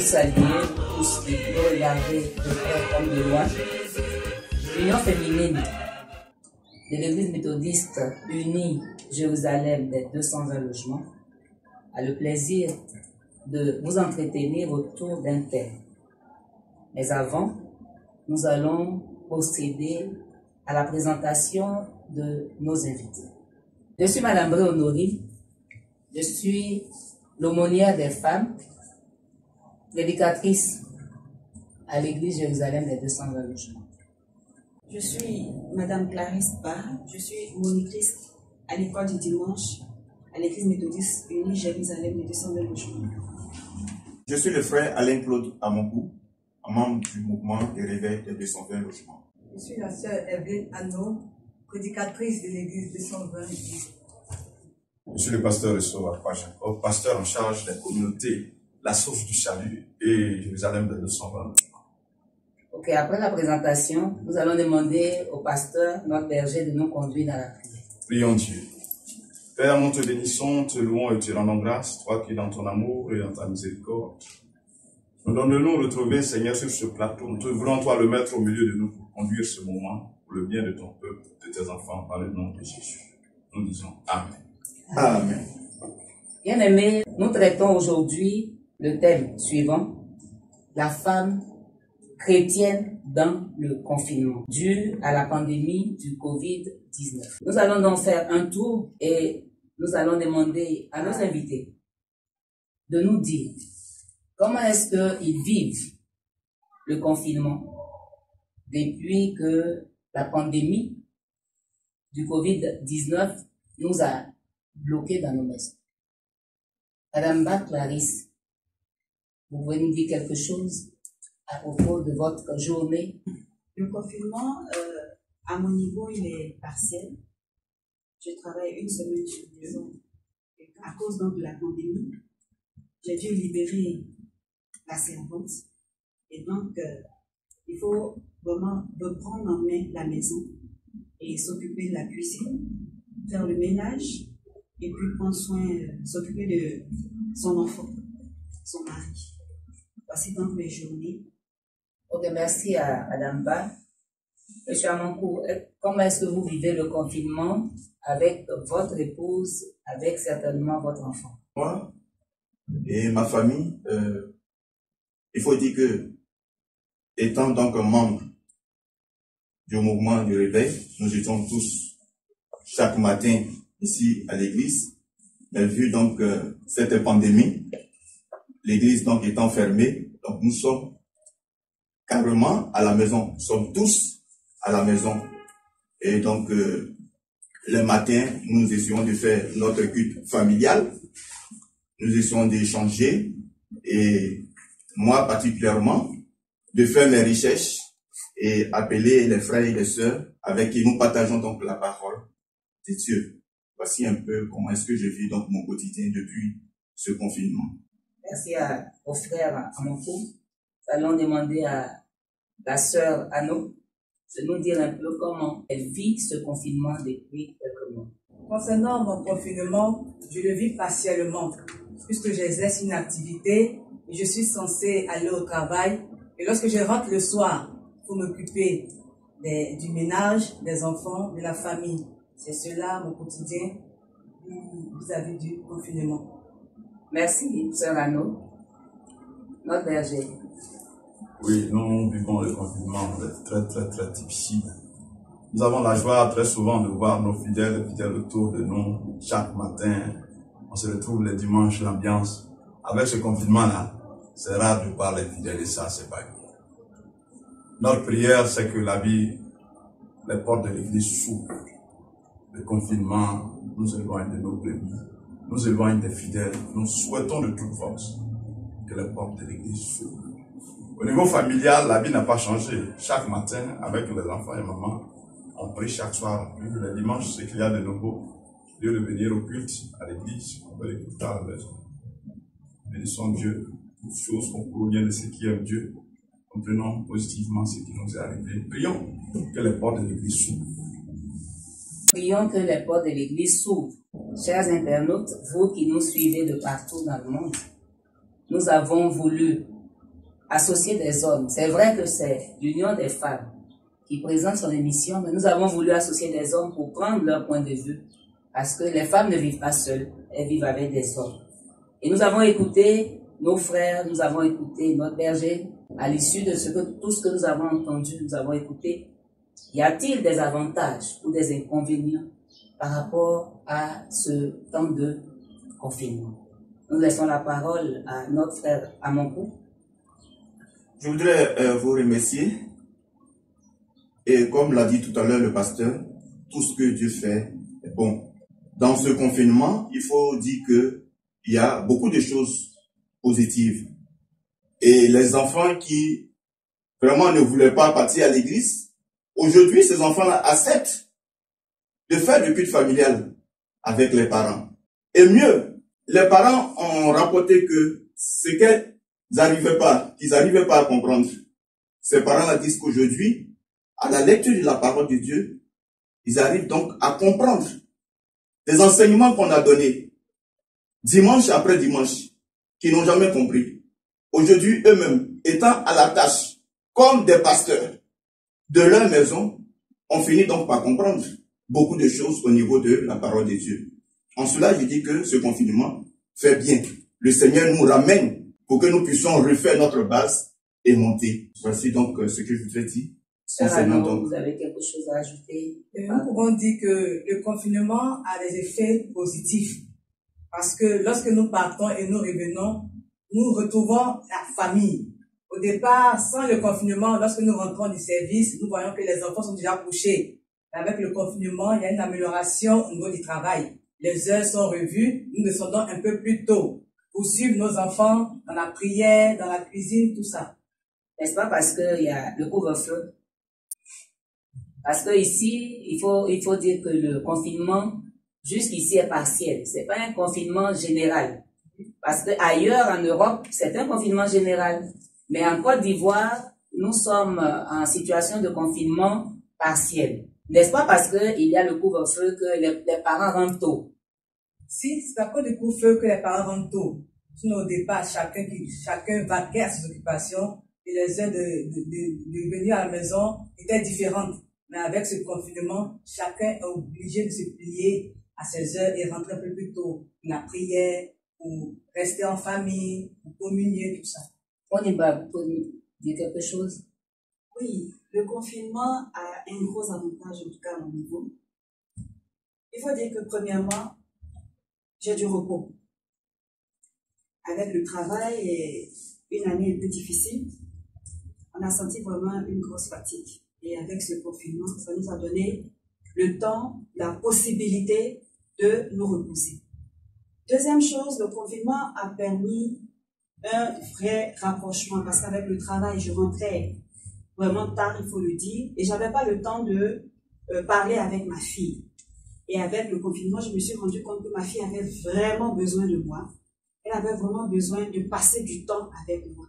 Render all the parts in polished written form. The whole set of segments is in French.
saluer tous qui nous regarder de près comme de loin. L'Union féminine de l'Église méthodiste unie Jérusalem des 220 logements a le plaisir de vous entretenir autour d'un thème. Mais avant, nous allons procéder à la présentation de nos invités. Je suis Madame Bré Honorine, je suis l'aumônière des femmes, prédicatrice à l'Église Jérusalem des 220 logements. Je suis Madame Clarisse Barre, je suis monitrice à l'école du dimanche à l'Église méthodiste unie Jérusalem des 220 logements. Je suis le frère Alain-Claude Amonkou, membre du mouvement des réveils des 220 logements. Je suis la sœur Evelyne Anneau, prédicatrice de l'Église 220 logements. Je suis le pasteur de Sauva Jacob, pasteur en charge des communautés, la source du salut et Jérusalem de 220 logements. Ok, après la présentation, nous allons demander au pasteur, notre berger, de nous conduire dans la prière. Prions Dieu. Père, nous te bénissons, te louons et te rendons grâce, toi qui es dans ton amour et dans ta miséricorde. Nous donne-nous retrouver, Seigneur, sur ce plateau. Nous te voulons, toi, le mettre au milieu de nous pour conduire ce moment pour le bien de ton peuple, de tes enfants, par le nom de Jésus. Nous disons Amen. Amen. Bien-aimés, nous traitons aujourd'hui le thème suivant, la femme chrétienne dans le confinement, dû à la pandémie du Covid-19. Nous allons donc faire un tour et nous allons demander à nos invités de nous dire comment est-ce qu'ils vivent le confinement depuis que la pandémie du Covid-19 nous a bloqués dans nos maisons. Madame Barre Clarisse, vous pouvez nous dire quelque chose à propos de votre journée? Le confinement, à mon niveau, il est partiel. Je travaille une semaine sur deux. À cause donc de la pandémie, j'ai dû libérer la servante. Et donc, il faut vraiment reprendre en main la maison et s'occuper de la cuisine, faire le ménage et puis prendre soin, s'occuper de son enfant, son mari. Voici donc mes journées. Ok, merci à Madame Barre. Monsieur Amonkou, comment est-ce que vous vivez le confinement avec votre épouse, avec certainement votre enfant? Moi et ma famille, il faut dire que, étant donc un membre du mouvement du réveil, nous étions tous chaque matin ici à l'église. Mais vu donc cette pandémie, l'église donc étant fermée, donc nous sommes carrément à la maison. Nous sommes tous à la maison. Et donc, le matin, nous essayons de faire notre culte familial. Nous essayons d'échanger. Et moi, particulièrement, de faire mes recherches et appeler les frères et les sœurs avec qui nous partageons donc la parole de Dieu. Voici un peu comment est-ce que je vis donc mon quotidien depuis ce confinement. Merci au frère Amonkou. Nous allons demander à la sœur Anneau de nous dire un peu comment elle vit ce confinement depuis quelques mois. Concernant mon confinement, je le vis partiellement, puisque j'exerce une activité et je suis censée aller au travail. Et lorsque je rentre le soir, il faut m'occuper du ménage, des enfants, de la famille. C'est cela mon quotidien vis-à-vis du confinement. Merci, sœur Anneau. Notre berger. Oui, nous vivons le confinement très difficile. Nous avons la joie très souvent de voir nos fidèles autour de nous chaque matin. On se retrouve les dimanches, l'ambiance. Avec ce confinement-là, c'est rare de voir les fidèles et ça, c'est pas bien. Notre prière, c'est que les portes de l'église s'ouvrent. Le confinement nous éloigne de nos brebis, nous éloigne des fidèles. Nous souhaitons de toute force que les portes de l'église s'ouvrent. Au niveau familial, la vie n'a pas changé. Chaque matin, avec les enfants et maman, on prie chaque soir. Le dimanche, c'est qu'il y a de nouveau. Au lieu de venir au culte à l'église, on va l'écouter à la maison. Bénissons Dieu. Toutes choses qu'on provient de ce qui aime Dieu. Comprenons positivement ce qui nous est arrivé. Prions que les portes de l'église s'ouvrent. Prions que les portes de l'église s'ouvrent. Chers internautes, vous qui nous suivez de partout dans le monde, nous avons voulu associer des hommes. C'est vrai que c'est l'Union des femmes qui présente son émission, mais nous avons voulu associer des hommes pour prendre leur point de vue, parce que les femmes ne vivent pas seules, elles vivent avec des hommes. Et nous avons écouté nos frères, nous avons écouté notre berger. À l'issue de tout ce que nous avons entendu, nous avons écouté. Y a-t-il des avantages ou des inconvénients par rapport à ce temps de confinement? Nous laissons la parole à notre frère Amonkou. Je voudrais vous remercier. Et comme l'a dit tout à l'heure le pasteur, tout ce que Dieu fait est bon. Dans ce confinement, il faut dire qu'il y a beaucoup de choses positives. Et les enfants qui vraiment ne voulaient pas partir à l'église, aujourd'hui, ces enfants-là acceptent de faire le culte familial avec les parents. Et mieux, les parents ont rapporté que ce qu'ils n'arrivaient pas à comprendre, ces parents-là disent qu'aujourd'hui, à la lecture de la parole de Dieu, ils arrivent donc à comprendre les enseignements qu'on a donnés, dimanche après dimanche, qu'ils n'ont jamais compris. Aujourd'hui, eux-mêmes, étant à la tâche, comme des pasteurs de leur maison, on finit donc par comprendre beaucoup de choses au niveau de la parole de Dieu. En cela, je dis que ce confinement fait bien. Le Seigneur nous ramène pour que nous puissions refaire notre base et monter. Voici donc ce que je voudrais dire. Vous avez quelque chose à ajouter? Nous pouvons dire que le confinement a des effets positifs. Parce que lorsque nous partons et nous revenons, nous retrouvons la famille. Au départ, sans le confinement, lorsque nous rentrons du service, nous voyons que les enfants sont déjà couchés. Avec le confinement, il y a une amélioration au niveau du travail. Les heures sont revues, nous descendons un peu plus tôt pour suivre nos enfants dans la prière, dans la cuisine, tout ça. N'est-ce pas parce qu'il y a le couvre-feu? Parce que ici, il faut dire que le confinement, jusqu'ici, est partiel. C'est pas un confinement général. Parce que ailleurs, en Europe, c'est un confinement général. Mais en Côte d'Ivoire, nous sommes en situation de confinement partiel. N'est-ce pas parce que il y a le couvre-feu que les parents rentrent tôt? Si, c'est à cause du couvre-feu que les parents rentrent tôt. Sinon, au départ, chacun vaquait à ses occupations et les heures de venir à la maison étaient différentes. Mais avec ce confinement, chacun est obligé de se plier à ses heures et rentrer un peu plus tôt pour la prière, pour rester en famille, pour communier, tout ça. On y va, vous pouvez dire quelque chose? Oui, le confinement a un gros avantage, en tout cas à mon niveau. Il faut dire que premièrement, j'ai du repos. Avec le travail et une année un peu difficile, on a senti vraiment une grosse fatigue. Et avec ce confinement, ça nous a donné le temps, la possibilité de nous reposer. Deuxième chose, le confinement a permis un vrai rapprochement parce qu'avec le travail, je rentrais vraiment tard, il faut le dire, et j'avais pas le temps de parler avec ma fille. Et avec le confinement, je me suis rendu compte que ma fille avait vraiment besoin de moi. Elle avait vraiment besoin de passer du temps avec moi.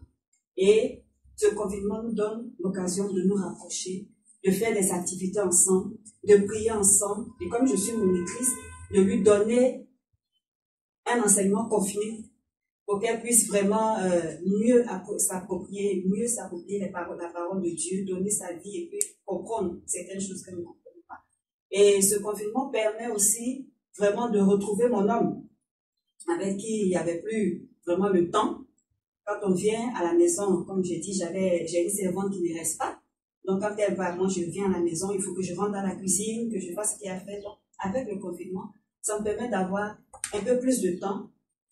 Et ce confinement nous donne l'occasion de nous rapprocher, de faire des activités ensemble, de prier ensemble, et comme je suis monitrice, de lui donner un enseignement confiné pour qu'elle puisse vraiment mieux s'approprier la parole de Dieu, donner sa vie et puis comprendre certaines choses qu'elle ne comprend pas. Et ce confinement permet aussi vraiment de retrouver mon homme, avec qui il n'y avait plus vraiment le temps. Quand on vient à la maison, comme j'ai dit, j'ai une servante qui ne reste pas. Donc quand elle va, moi je viens à la maison, il faut que je rentre dans la cuisine, que je fasse ce qu'il y a à faire. Donc avec le confinement, ça me permet d'avoir un peu plus de temps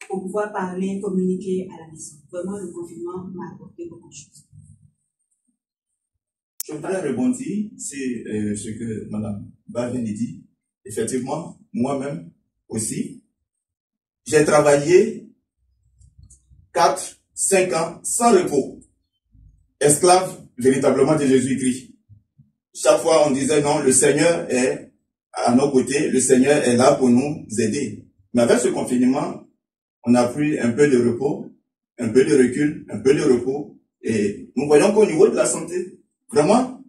pour pouvoir parler, communiquer à la maison. Vraiment, le confinement m'a apporté beaucoup de choses. Je voudrais rebondir sur ce que Mme Ba vient de dire. Effectivement, moi-même aussi, j'ai travaillé 4, 5 ans sans repos. Esclave véritablement de Jésus-Christ. Chaque fois, on disait non, le Seigneur est à nos côtés, le Seigneur est là pour nous aider. Mais avec ce confinement, on a pris un peu de repos, un peu de recul, un peu de repos, et nous voyons qu'au niveau de la santé, vraiment,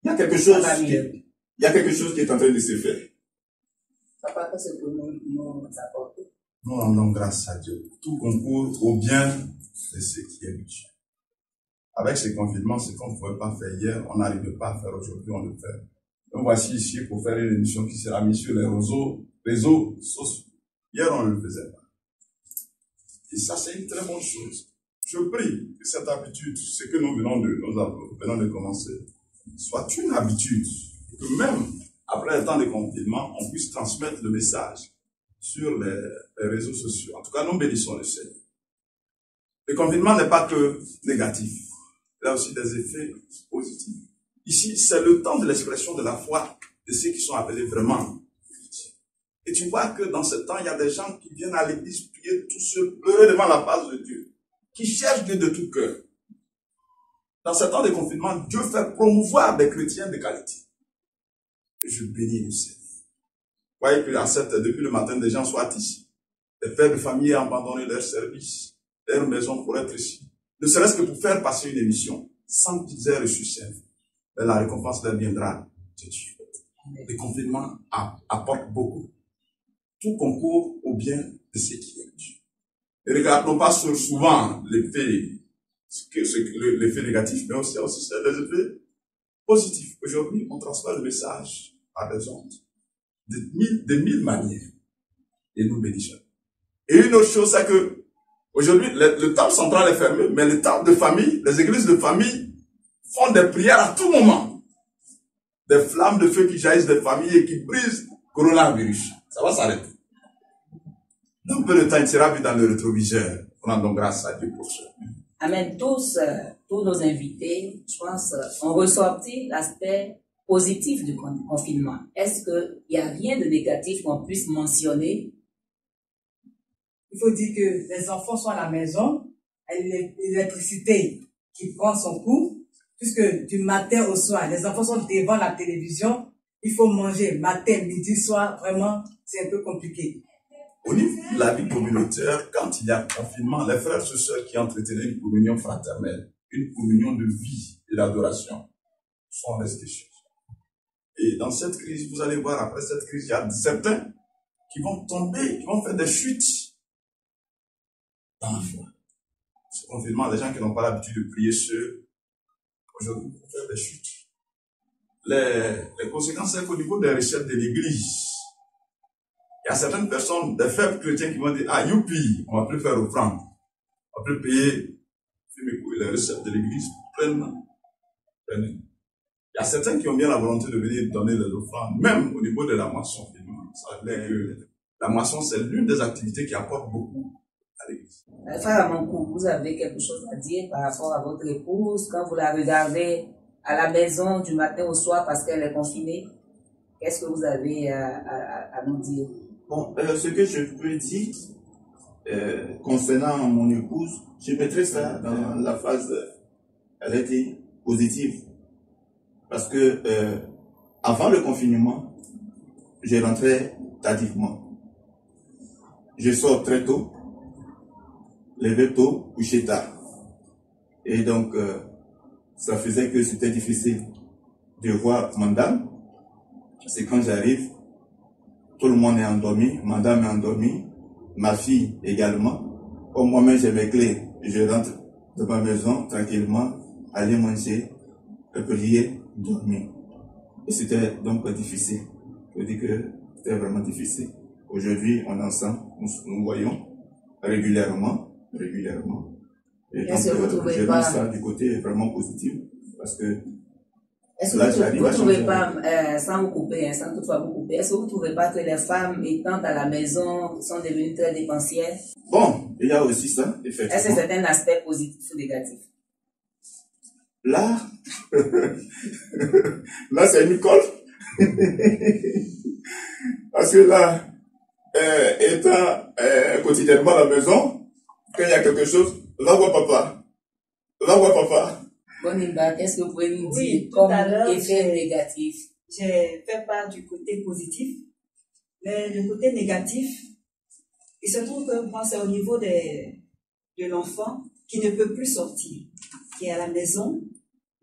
il y a quelque chose qui est en train de se faire. Papa, qu'est-ce que nous apporte? Nous rendons grâce à Dieu. Tout concourt au bien de ce qui est Dieu. avec ces confinements, ce qu'on ne pouvait pas faire hier, on n'arrivait pas à faire aujourd'hui, on le fait. Donc voici ici pour faire une émission qui sera mise sur les réseaux sociaux. Hier, on ne le faisait pas. Et ça, c'est une très bonne chose. Je prie que cette habitude, ce que nous venons de commencer, soit une habitude, que même après le temps de confinement, on puisse transmettre le message sur les réseaux sociaux. En tout cas, nous bénissons le Seigneur. Le confinement n'est pas que négatif. Il a aussi des effets positifs. Ici, c'est le temps de l'expression de la foi de ceux qui sont appelés vraiment chrétiens. Et tu vois que dans ce temps, il y a des gens qui viennent à l'église prier tout seuls, pleurer devant la face de Dieu, qui cherchent Dieu de tout cœur. Dans ce temps de confinement, Dieu fait promouvoir des chrétiens de qualité. Et je bénis le Seigneur. Vous voyez que depuis le matin, des gens soient ici. Les pères de famille ont abandonné leur service, leur maison pour être ici. Ne serait-ce que pour faire passer une émission, sans qu'ils aient reçu ça. Mais la récompense leur viendra de Dieu. Le confinement apporte beaucoup. Tout concourt au bien de ceux qui aiment Dieu. Et regardons pas souvent l'effet négatif, mais aussi les effets positifs. Aujourd'hui, on transmet le message par des ondes de mille manières. Et nous bénissons. Et une autre chose, c'est que aujourd'hui, le temple central est fermé, mais le temple de famille, les églises de famille font des prières à tout moment. Des flammes de feu qui jaillissent des familles et qui brisent le coronavirus. Ça va s'arrêter. Dans peu de temps, il sera vu dans le rétroviseur. On a donc grâce à Dieu pour ça. Amen. Tous nos invités, je pense, ont ressorti l'aspect positif du confinement. Est-ce qu'il n'y a rien de négatif qu'on puisse mentionner? Il faut dire que les enfants sont à la maison, l'électricité qui prend son cours, puisque du matin au soir, les enfants sont devant la télévision, il faut manger matin, midi, soir, vraiment, c'est un peu compliqué. Au niveau de la vie communautaire, quand il y a confinement, les frères et sœurs qui entretenaient une communion fraternelle, une communion de vie et d'adoration, sont restés chez eux. Et dans cette crise, vous allez voir, après cette crise, il y a certains qui vont tomber, qui vont faire des chutes dans la foi. Ce confinement, les gens qui n'ont pas l'habitude de prier seuls, aujourd'hui, vont faire des chutes. Les conséquences, c'est qu'au niveau des recettes de l'église, il y a certaines personnes, des faibles chrétiens qui vont dire, ah, youpi, on va plus faire offrande. On va plus payer les recettes de l'église pleinement. Il y a certains qui ont bien la volonté de venir donner les offrandes, même au niveau de la moisson. La moisson, c'est l'une des activités qui apporte beaucoup à l'église. Frère Amankou, vous avez quelque chose à dire par rapport à votre épouse quand vous la regardez à la maison du matin au soir parce qu'elle est confinée? Qu'est-ce que vous avez à nous dire? Bon, ce que je peux dire concernant mon épouse, je mettrai ça dans la phase, elle était positive. Parce que avant le confinement, je rentrais tardivement. Je sors très tôt, lever tôt, coucher tard. Et donc, ça faisait que c'était difficile de voir madame. C'est quand j'arrive, tout le monde est endormi, madame est endormie, ma fille également. Comme moi-même j'ai mes clés, je rentre de ma maison tranquillement, aller manger, prier, dormir. Et c'était donc difficile. Je dis que c'était vraiment difficile. Aujourd'hui, on est ensemble, nous voyons régulièrement. Et donc, j'ai vu ça du côté vraiment positif, parce que est-ce que vous ne trouvez pas, sans vous couper, sans toutefois vous couper, est-ce que vous ne trouvez pas que les femmes étant à la maison sont devenues très dépensières? Bon, il y a aussi ça, effectivement. Est-ce que c'est un aspect positif ou négatif? Là, là c'est une colle. Parce que là, étant quotidiennement à la maison, quand il y a quelque chose, va voir papa. Bonimba, qu'est-ce que vous pouvez nous dire comme effet négatif? J'ai fait part du côté positif, mais le côté négatif, il se trouve que moi, c'est au niveau de l'enfant qui ne peut plus sortir, qui est à la maison.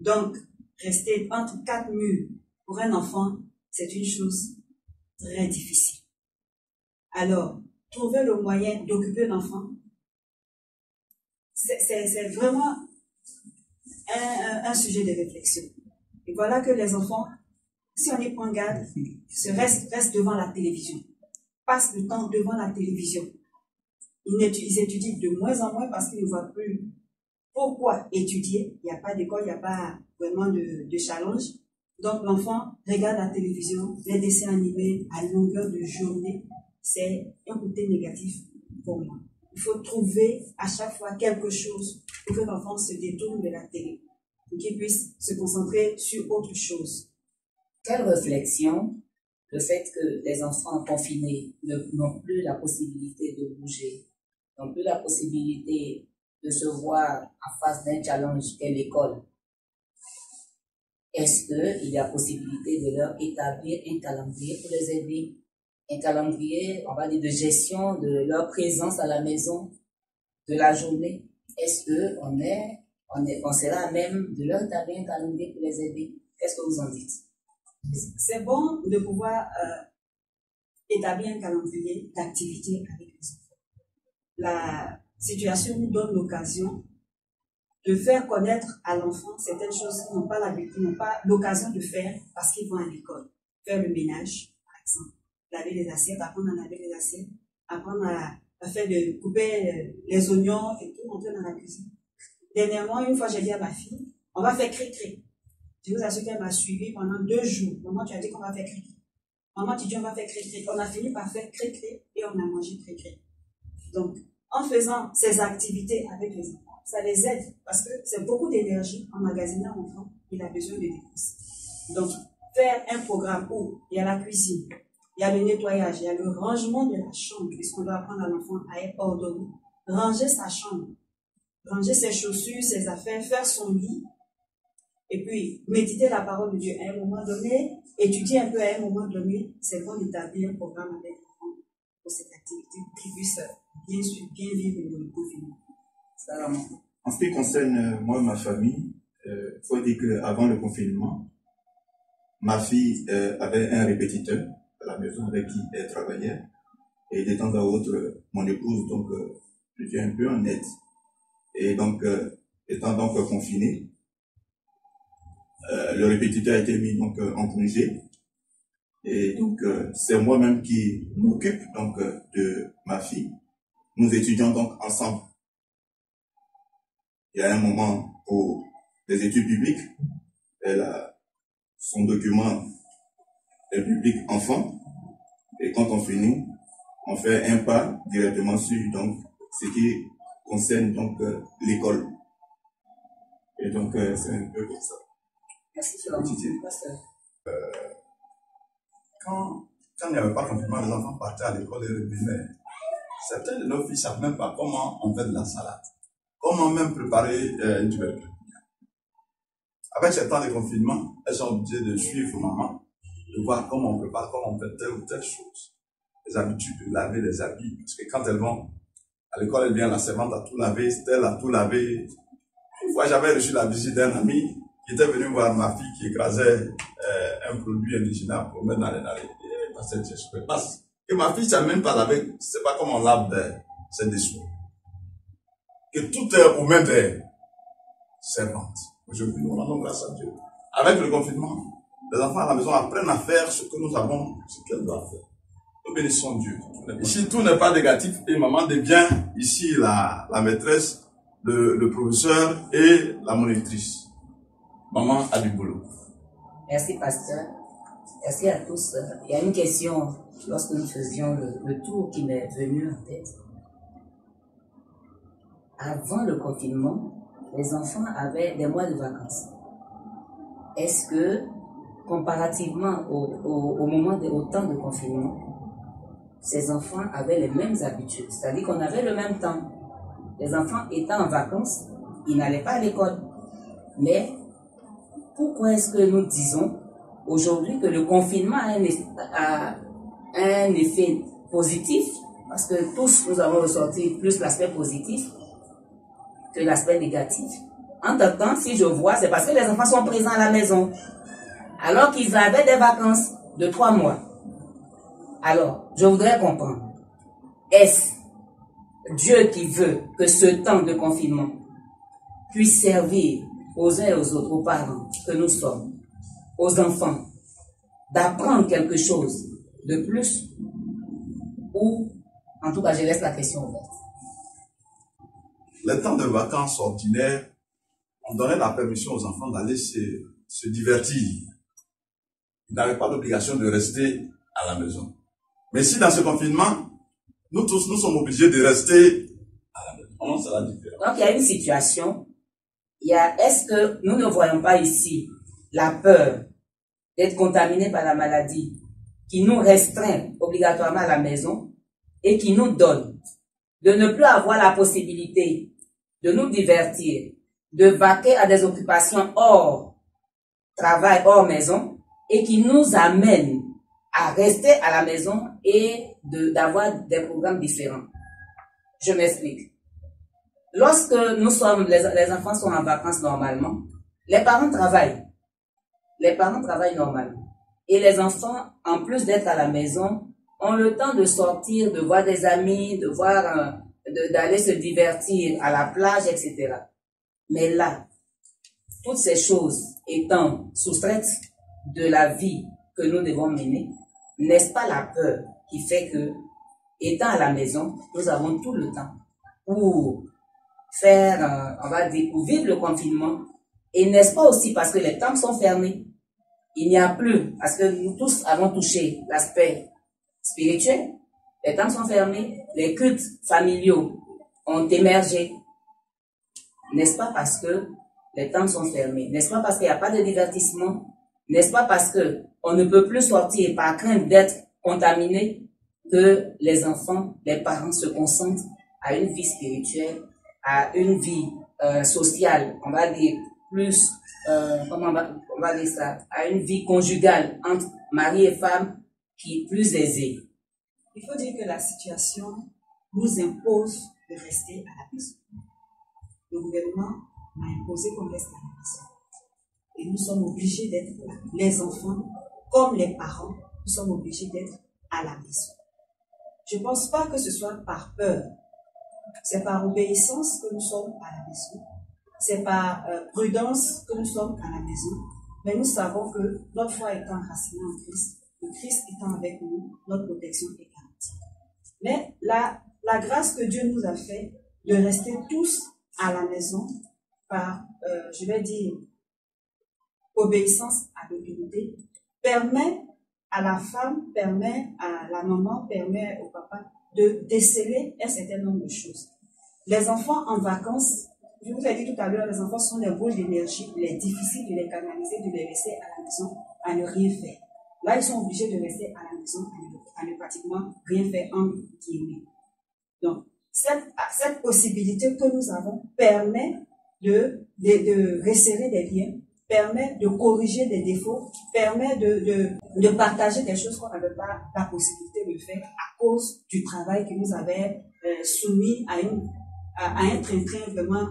Donc, rester entre quatre murs pour un enfant, c'est une chose très difficile. Alors, trouver le moyen d'occuper l'enfant, c'est vraiment un sujet de réflexion. Et voilà que les enfants, si on y prend garde, restent devant la télévision, passent le temps devant la télévision. Ils étudient de moins en moins parce qu'ils ne voient plus pourquoi étudier. Il n'y a pas d'école, il n'y a pas vraiment de challenge. Donc l'enfant regarde la télévision, les dessins animés à longueur de journée. C'est un côté négatif pour moi. Il faut trouver à chaque fois quelque chose pour que l'enfant se détourne de la télé, pour qu'il puisse se concentrer sur autre chose. Quelle réflexion, le fait que les enfants confinés n'ont plus la possibilité de bouger, n'ont plus la possibilité de se voir en face d'un challenge qu'est l'école. Est-ce qu'il y a possibilité de leur établir un calendrier pour les aider? Un calendrier, on va dire, de gestion de leur présence à la maison, de la journée. Est-ce qu'on sera à même de leur établir un calendrier pour les aider? Qu'est-ce que vous en dites? C'est bon de pouvoir établir un calendrier d'activité avec les enfants. La situation nous donne l'occasion de faire connaître à l'enfant certaines choses qu'ils n'ont pas l'habitude, n'ont pas l'occasion de faire parce qu'ils vont à l'école. Faire le ménage, par exemple. Laver les assiettes, apprendre à laver les assiettes, apprendre à faire couper les oignons et tout, rentrer dans la cuisine. Dernièrement, une fois, j'ai dit à ma fille, on va faire cri-cri. Je vous assure qu'elle m'a suivi pendant 2 jours. Maman, tu as dit qu'on va faire cri-cri. Maman, tu dis on va faire cri-cri. On a fini par faire cri-cri et on a mangé cri-cri. Donc, en faisant ces activités avec les enfants, ça les aide parce que c'est beaucoup d'énergie emmagasinée en enfant. Il a besoin de dépenser. Donc, faire un programme où il y a la cuisine, il y a le nettoyage, il y a le rangement de la chambre, puisqu'on doit apprendre à l'enfant à être ordonné. Ranger sa chambre, ranger ses chaussures, ses affaires, faire son lit, et puis méditer la parole de Dieu à un moment donné, étudier un peu à un moment donné, c'est bon d'établir un programme avec l'enfant pour cette activité pour qu'il puisse bien vivre le confinement. En ce qui concerne moi, ma famille, il faut dire qu'avant le confinement, ma fille avait un répétiteur à la maison avec qui elle travaillait. Et de temps à autre, mon épouse, donc, je suis un peu en aide. Et donc, étant donc confiné, le répétiteur a été mis donc en congé. Et donc, c'est moi-même qui m'occupe donc de ma fille. Nous étudions donc ensemble. Il y a un moment pour les études publiques. Elle a son document public enfant. Et quand on finit, on fait un pas directement sur donc ce qui concerne donc l'école. Et donc c'est un peu comme ça. Merci, Quand il n'y avait pas de confinement, les enfants partaient à l'école et revenaient. Certains de nos filles ne savent même pas comment on fait de la salade. Comment même préparer une tuberculose. Avec ce temps de confinement, elles sont obligées de suivre maman, de voir comment on prépare, comment on fait telle ou telle chose. Les habitudes de laver les habits. Parce que quand elles vont à l'école, elle vient, la servante a tout lavé, Stella a tout lavé. Une fois, j'avais reçu la visite d'un ami qui était venu voir ma fille qui écrasait un produit indéchinable pour mettre dans les narines. Et ma fille ne sait même pas laver, je ne sais pas comment on lave ses dessous. Que tout est aux mains des servantes. Aujourd'hui, nous rendons grâce à Dieu. Avec le confinement, les enfants à la maison apprennent à faire ce que nous avons, ce qu'elles doivent faire. Nous bénissons Dieu. Ici, tout n'est pas négatif et maman devient ici la maîtresse, le professeur et la monitrice. Maman a du boulot. Merci, pasteur. Merci à tous. Il y a une question, lorsque nous faisions le tour qui m'est venu en tête. Avant le confinement, les enfants avaient des mois de vacances. Est-ce que, comparativement au temps de confinement, ces enfants avaient les mêmes habitudes? C'est-à-dire qu'on avait le même temps. Les enfants étant en vacances, ils n'allaient pas à l'école. Mais pourquoi est-ce que nous disons aujourd'hui que le confinement a un effet positif? Parce que tous, nous avons ressorti plus l'aspect positif que l'aspect négatif. En tant que, si je vois, c'est parce que les enfants sont présents à la maison. Alors qu'ils avaient des vacances de 3 mois. Alors, je voudrais comprendre. Est-ce Dieu qui veut que ce temps de confinement puisse servir aux uns et aux autres, aux parents que nous sommes, aux enfants, d'apprendre quelque chose de plus, ou en tout cas je laisse la question ouverte. Les temps de vacances ordinaires, on donnait la permission aux enfants d'aller se divertir. Ils n'avaient pas l'obligation de rester à la maison. Mais si dans ce confinement, nous tous, nous sommes obligés de rester à la maison, comment sera différent? Donc il y a une situation, est-ce que nous ne voyons pas ici la peur d'être contaminés par la maladie qui nous restreint obligatoirement à la maison et qui nous donne de ne plus avoir la possibilité de nous divertir, de vaquer à des occupations hors travail, hors maison, et qui nous amène à rester à la maison et d'avoir des programmes différents. Je m'explique. Lorsque les enfants sont en vacances normalement, les parents travaillent. Les parents travaillent normalement. Et les enfants, en plus d'être à la maison, ont le temps de sortir, de voir des amis, d'aller se divertir à la plage, etc. Mais là, toutes ces choses étant soustraites de la vie que nous devons mener, n'est-ce pas la peur qui fait que, étant à la maison, nous avons tout le temps pour faire, on va dire, pour vivre le confinement. Et n'est-ce pas aussi parce que les temples sont fermés? Il n'y a plus, parce que nous tous avons touché l'aspect spirituel, les temples sont fermés, les cultes familiaux ont émergé. N'est-ce pas parce que les temples sont fermés? N'est-ce pas parce qu'il n'y a pas de divertissement? N'est-ce pas parce que on ne peut plus sortir par crainte d'être contaminé que les enfants, les parents se concentrent à une vie spirituelle, à une vie sociale, on va dire plus, comment on va dire ça, à une vie conjugale entre mari et femme qui est plus aisée? Il faut dire que la situation nous impose de rester à la maison. Le gouvernement m'a imposé qu'on reste à la maison. Et nous sommes obligés d'être là. Les enfants, comme les parents, nous sommes obligés d'être à la maison. Je ne pense pas que ce soit par peur. C'est par obéissance que nous sommes à la maison. C'est par prudence que nous sommes à la maison. Mais nous savons que notre foi étant enracinée en Christ, le Christ étant avec nous, notre protection est garantie. Mais la grâce que Dieu nous a fait de rester tous à la maison par, je vais dire, obéissance à l'autorité, permet à la femme, permet à la maman, permet au papa de déceler un certain nombre de choses. Les enfants en vacances, je vous ai dit tout à l'heure, les enfants sont des boules d'énergie, il est difficile de les canaliser, de les laisser à la maison à ne rien faire. Là, ils sont obligés de rester à la maison à ne pratiquement rien faire en guillemets. Donc, cette possibilité que nous avons permet de resserrer des liens, permet de corriger des défauts, permet de partager des choses qu'on n'avait pas la possibilité de faire à cause du travail qui nous avait soumis à un train-train vraiment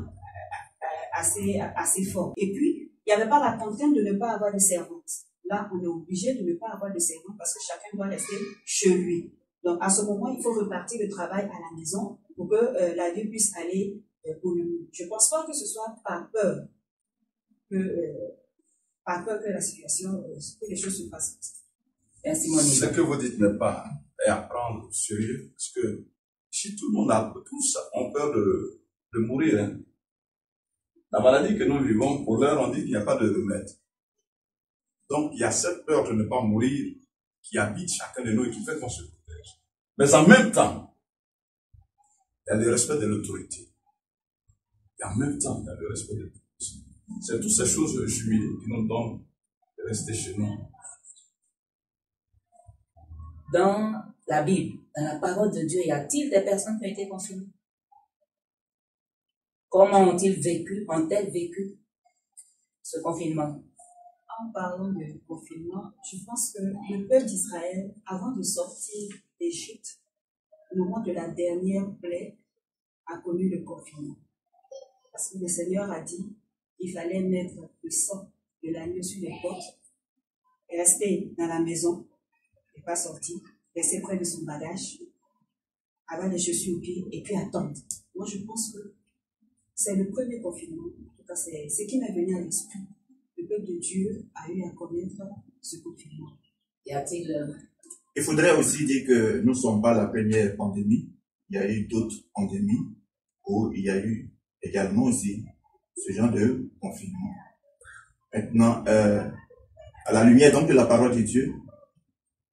assez fort. Et puis, il n'y avait pas la contrainte de ne pas avoir de servante. Là, on est obligé de ne pas avoir de servante parce que chacun doit rester chez lui. Donc, à ce moment, il faut repartir le travail à la maison pour que la vie puisse aller au mieux. Je ne pense pas que ce soit par peur que la situation, que les choses se passent. Merci, Monique. Ce que vous dites n'est pas à prendre au sérieux, parce que si tout le monde tous ont peur de mourir, hein. La maladie que nous vivons, pour l'heure, on dit qu'il n'y a pas de remède. Donc, il y a cette peur de ne pas mourir qui habite chacun de nous et qui fait qu'on se protège. Mais en même temps, il y a le respect de l'autorité. Et en même temps, il y a le respect de l'autorité. C'est toutes ces choses jumelées qui nous donnent de rester chez nous. Dans la Bible, dans la parole de Dieu, y a-t-il des personnes qui ont été confinées? Comment ont-elles vécu ce confinement? En parlant de confinement, je pense que le peuple d'Israël, avant de sortir d'Égypte, au moment de la dernière plaie, a connu le confinement. Parce que le Seigneur a dit qu'il fallait mettre le sang de l'agneau sur les portes, rester dans la maison, et pas sortir, rester près de son bagage, avoir les chaussures aux pieds, et puis attendre. Moi, je pense que C'est le premier confinement. En tout cas, c'est ce qui m'est venu à l'esprit. Le peuple de Dieu a eu à connaître ce confinement. Y a-t-il... Il faudrait aussi dire que nous ne sommes pas la première pandémie. Il y a eu d'autres pandémies où il y a eu également aussi ce genre de confinement. Maintenant, à la lumière donc de la parole de Dieu,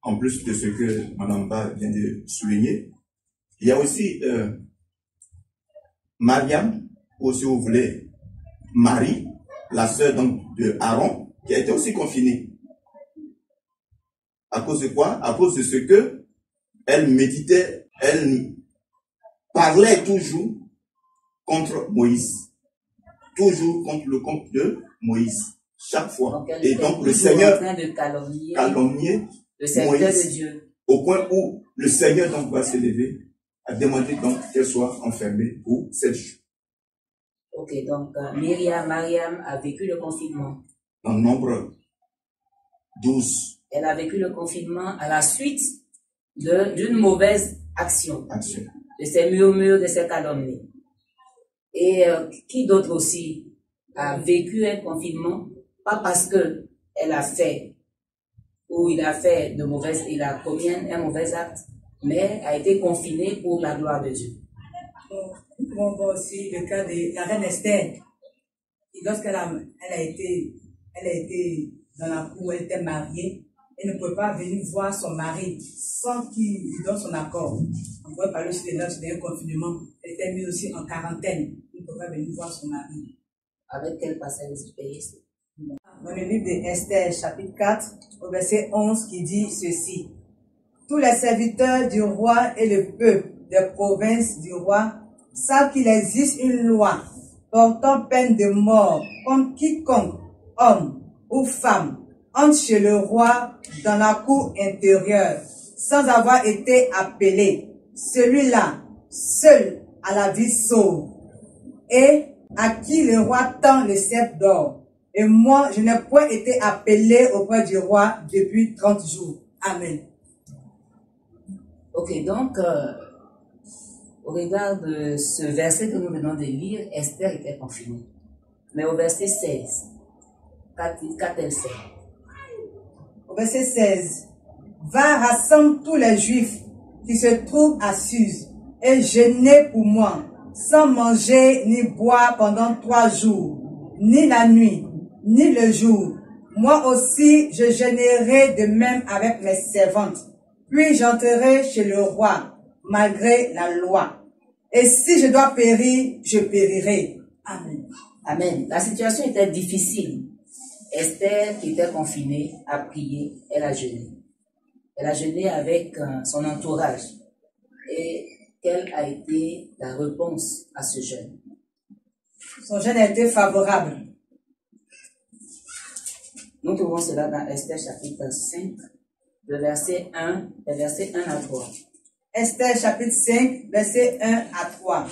en plus de ce que Mme Ba vient de souligner, il y a aussi Mariam, ou si vous voulez, Marie, la sœur donc de Aaron, qui a été aussi confinée. À cause de quoi? À cause de ce que elle méditait, elle parlait toujours contre Moïse. Toujours contre le compte de Moïse. Chaque fois. Donc et donc le Seigneur en train de calomnier le serviteur Moïse, de Dieu. au point où le Seigneur donc va se lever à demander donc qu'elle soit enfermée pour 7 jours. Ok, donc Mariam a vécu le confinement. Dans Nombre 12. Elle a vécu le confinement à la suite d'une mauvaise action. De ses murmures, de ses calomnies. Et qui d'autre aussi a vécu un confinement, pas parce que elle a fait, ou il a fait il a commis un mauvais acte, mais a été confiné pour la gloire de Dieu. On voit aussi le cas de la reine Esther. Et lorsqu'elle a été dans la cour, elle était mariée, elle ne pouvait pas venir voir son mari sans qu'il lui donne son accord. On pourrait parler aussi de l'âge d'un confinement. Elle était mise aussi en quarantaine. Elle ne pouvait pas venir voir son mari. Avec quel passage du pays? Dans le livre de Esther, chapitre 4, au verset 11, qui dit ceci. Tous les serviteurs du roi et le peuple des provinces du roi savent qu'il existe une loi portant peine de mort contre quiconque, homme ou femme, entre chez le roi dans la cour intérieure sans avoir été appelé. Celui-là, seul à la vie sauve, et à qui le roi tend le sceptre d'or. Et moi, je n'ai point été appelé auprès du roi depuis 30 jours. Amen. Ok, donc, au regard de ce verset que nous venons de lire, Esther était confinée. Mais au verset 16, qu'a-t-elle fait? Au verset 16, va rassemble tous les Juifs qui se trouvent à Suse et jeûnez pour moi, sans manger ni boire pendant 3 jours, ni la nuit, ni le jour. Moi aussi, je jeûnerai de même avec mes servantes. Puis j'entrerai chez le roi, malgré la loi. Et si je dois périr, je périrai. Amen. Amen. La situation était difficile. Esther, qui était confinée, a prié, elle a jeûné. Elle a jeûné avec son entourage. Et quelle a été la réponse à ce jeûne? Son jeûne a été favorable. Nous trouvons cela dans Esther chapitre 5, le verset 1 à 3. Esther chapitre 5, verset 1 à 3.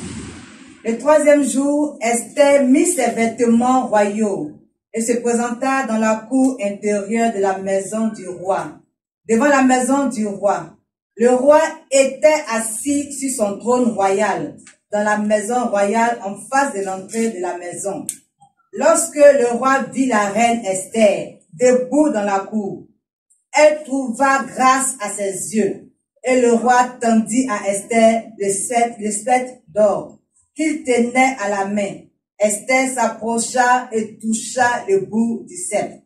Le 3e jour, Esther mit ses vêtements royaux et se présenta dans la cour intérieure de la maison du roi. Devant la maison du roi, le roi était assis sur son trône royal, dans la maison royale en face de l'entrée de la maison. Lorsque le roi vit la reine Esther debout dans la cour, elle trouva grâce à ses yeux, et le roi tendit à Esther le sceptre d'or qu'il tenait à la main. Esther s'approcha et toucha le bout du sceptre.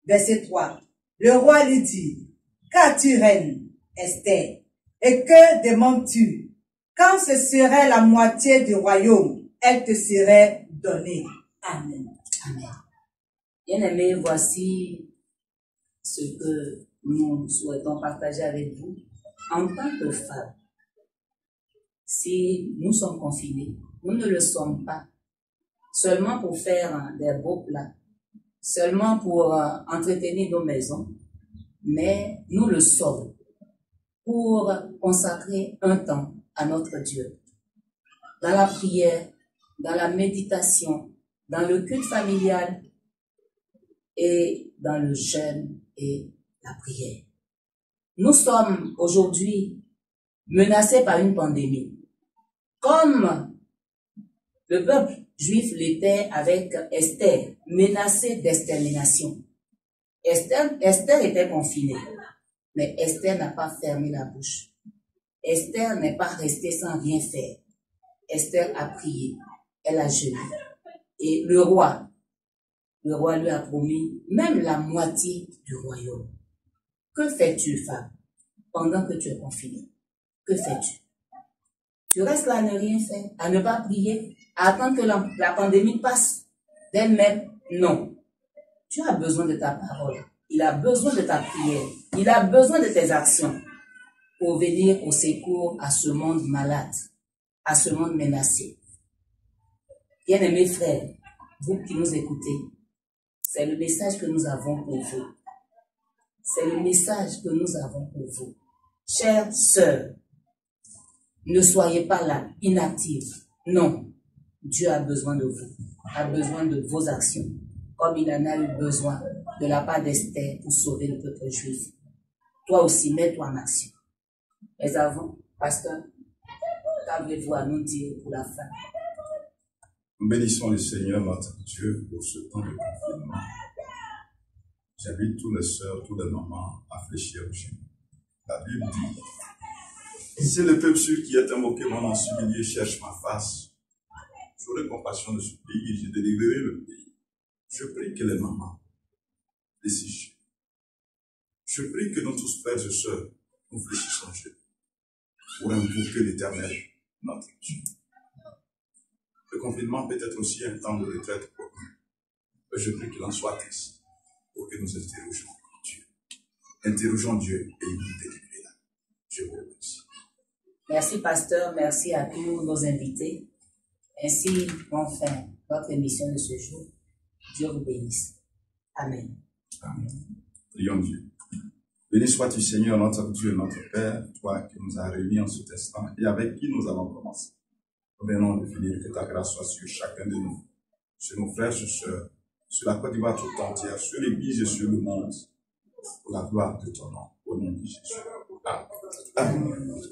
Verset 3. Le roi lui dit, qu'as-tu, reine Esther? Et que demandes-tu? Quand ce serait la moitié du royaume, elle te serait donnée. Amen. Amen. Bien-aimés, voici ce que nous souhaitons partager avec vous. En tant que femmes, si nous sommes confinés, nous ne le sommes pas seulement pour faire des beaux plats, seulement pour entretenir nos maisons, mais nous le sommes pour consacrer un temps à notre Dieu. Dans la prière, dans la méditation, dans le culte familial et dans le jeûne et la prière. Nous sommes aujourd'hui menacés par une pandémie. Comme Le peuple juif l'était avec Esther, menacé d'extermination. Esther était confinée, mais Esther n'a pas fermé la bouche. Esther n'est pas restée sans rien faire. Esther a prié, elle a jeûné. Et le roi lui a promis même la moitié du royaume. Que fais-tu, femme, pendant que tu es confinée? Que fais-tu? Tu restes là à ne rien faire, à ne pas prier, à attendre que la pandémie passe d'elle-même? Non. Tu as besoin de ta parole. Il a besoin de ta prière. Il a besoin de tes actions pour venir au secours à ce monde malade, à ce monde menacé. Bien-aimés frères, vous qui nous écoutez, c'est le message que nous avons pour vous. C'est le message que nous avons pour vous. Chères sœurs, ne soyez pas là, inactives. Non, Dieu a besoin de vous, a besoin de vos actions, comme il en a eu besoin de la part d'Esther pour sauver le peuple juif. Toi aussi, mets-toi en action. Mais avant, pasteur, qu'avez-vous à nous dire pour la fin? Nous bénissons le Seigneur notre Dieu pour ce temps de confinement. J'invite tous les sœurs, tous les mamans à fléchir au genou. La Bible dit, si le peuple sur qui est invoqué mon nom humilié cherche ma face, j'aurai compassion de ce pays et je délivrerai le pays. Je prie que les mamans, les jeunes, je prie que nous tous, frères et sœurs, nous fléchissons au genou pour invoquer l'Éternel, notre Dieu. Le confinement peut être aussi un temps de retraite pour nous. Je prie qu'il en soit ainsi, pour que nous interrogeons Dieu. Interrogeons Dieu et il nous délivrera. Je vous remercie. Merci, pasteur. Merci à tous nos invités. Ainsi, enfin, notre émission de ce jour. Dieu vous bénisse. Amen. Amen. Prions Dieu. Béni sois-tu, Seigneur, notre Dieu, notre Père, toi qui nous as réunis en cet instant et avec qui nous allons commencer. Nous venons de finir, que ta grâce soit sur chacun de nous, sur nos frères et sœurs, sur la Côte d'Ivoire tout entière, sur l'Église et sur le monde, pour la gloire de ton nom, au nom de Jésus. Amen.